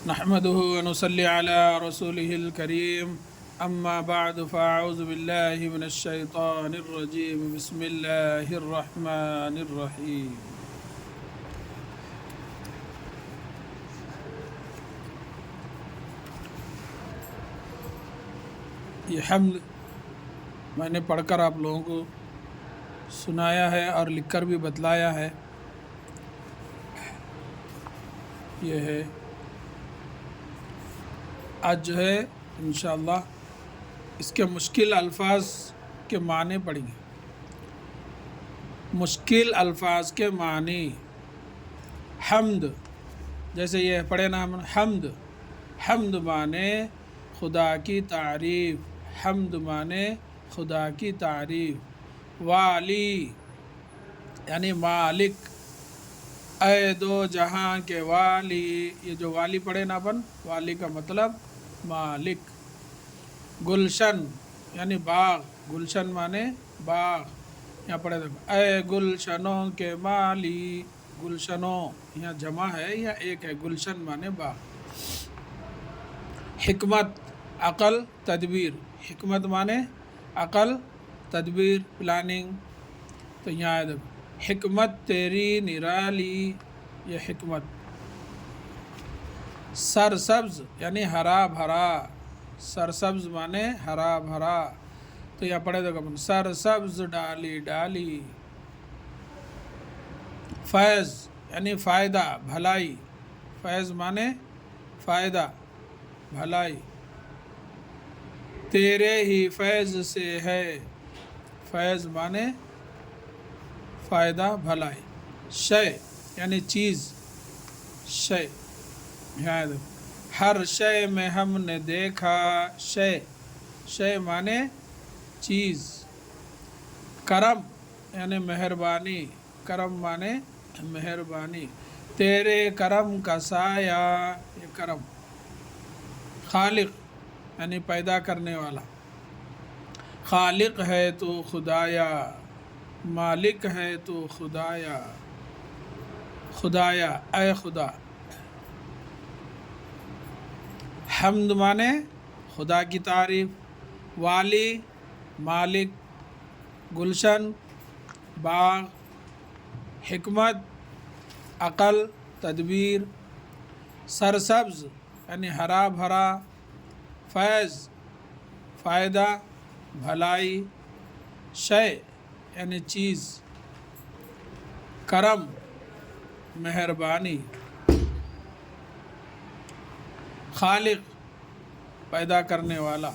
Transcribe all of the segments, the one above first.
نحمده ونصلي على رسوله الكريم أما بعد فأعوذ بالله من الشيطان الرجيم بسم الله الرحمن الرحيم یہ حمد میں نے پڑھ کر آپ لوگوں کو سنایا ہے اور لکھ کر بھی بتلایا ہے۔ یہ ہے آج جو ہے انشاءاللہ اس کے مشکل الفاظ کے معنی پڑھیں گے۔ مشکل الفاظ کے معنی حمد، جیسے یہ پڑھے نا ہم حمد، حمد معنی خدا کی تعریف، حمد معنی خدا کی تعریف۔ والی یعنی مالک، اے دو جہاں کے والی، یہ جو والی پڑھے نا اپن، والی کا مطلب مالک۔ گلشن یعنی باغ، گلشن معنی باغ، یہاں پڑھے دیکھو اے گلشنوں کے مالی، گلشنوں یہاں جمع ہے یا ایک ہے، گلشن معنی باغ۔ حکمت عقل تدبیر، حکمت معنی عقل تدبیر پلاننگ، تو یہاں ہے دیکھو حکمت تیری نرالی، یہ حکمت۔ سرسبز یعنی ہرا بھرا، سرسبز معنی ہرا بھرا، تو یہاں پڑھے دیکھو اپن سرسبز ڈالی ڈالی۔ فیض یعنی فائدہ بھلائی، فیض معنی فائدہ بھلائی۔ تیرے ہی فیض سے ہے، فیض معنی فائدہ بھلائی۔ شے یعنی چیز، شے یہاں دیکھو ہر شے میں ہم نے دیکھا، شے شے معنی چیز۔ کرم یعنی مہربانی، کرم معنی مہربانی۔ تیرے کرم کا سایہ، یہ کرم۔ خالق یعنی پیدا کرنے والا، خالق ہے تو خدایا، مالک ہے تو خدایا، خدایا اے خدا۔ حمد معنی خدا کی تعریف، والی مالک، گلشن باغ، حکمت عقل تدبیر، سرسبز یعنی ہرا بھرا، فیض فائدہ بھلائی، شے یعنی چیز، کرم مہربانی، خالق پیدا کرنے والا،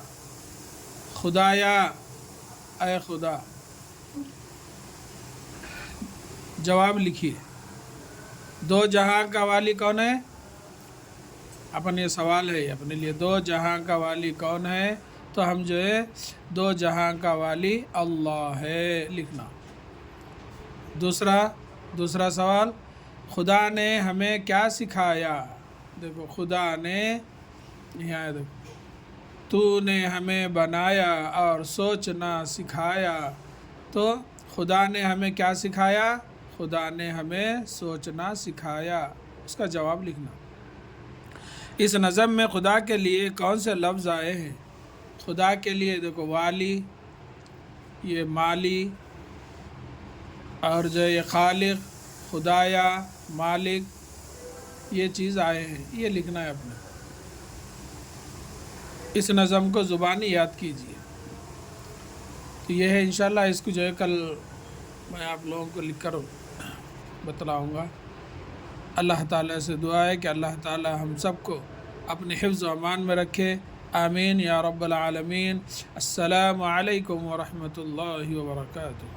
خدایا اے خدا۔ جواب لکھیے، دو جہاں کا والی کون ہے؟ اپن یہ سوال ہے اپنے لیے، دو جہاں کا والی کون ہے؟ تو ہم جو ہے دو جہاں کا والی اللہ ہے لکھنا۔ دوسرا سوال، خدا نے ہمیں کیا سکھایا؟ دیکھو خدا نے، یہاں دیکھو تو نے ہمیں بنایا اور سوچنا سکھایا، تو خدا نے ہمیں کیا سکھایا؟ خدا نے ہمیں سوچنا سکھایا، اس کا جواب لکھنا۔ اس نظم میں خدا کے لیے کون سے لفظ آئے ہیں؟ خدا کے لیے دیکھو والی، یہ مالی، اور جو یہ خالق خدایا مالک، یہ چیز آئے ہیں، یہ لکھنا ہے اپنا۔ اس نظم کو زبانی یاد کیجیے۔ تو یہ ہے انشاءاللہ، اس کو جو ہے کل میں آپ لوگوں کو لکھ کر بتلاؤں گا۔ اللہ تعالیٰ سے دعا ہے کہ اللہ تعالیٰ ہم سب کو اپنے حفظ و امان میں رکھے، آمین یا رب العالمین۔ السلام علیکم ورحمۃ اللہ وبرکاتہ۔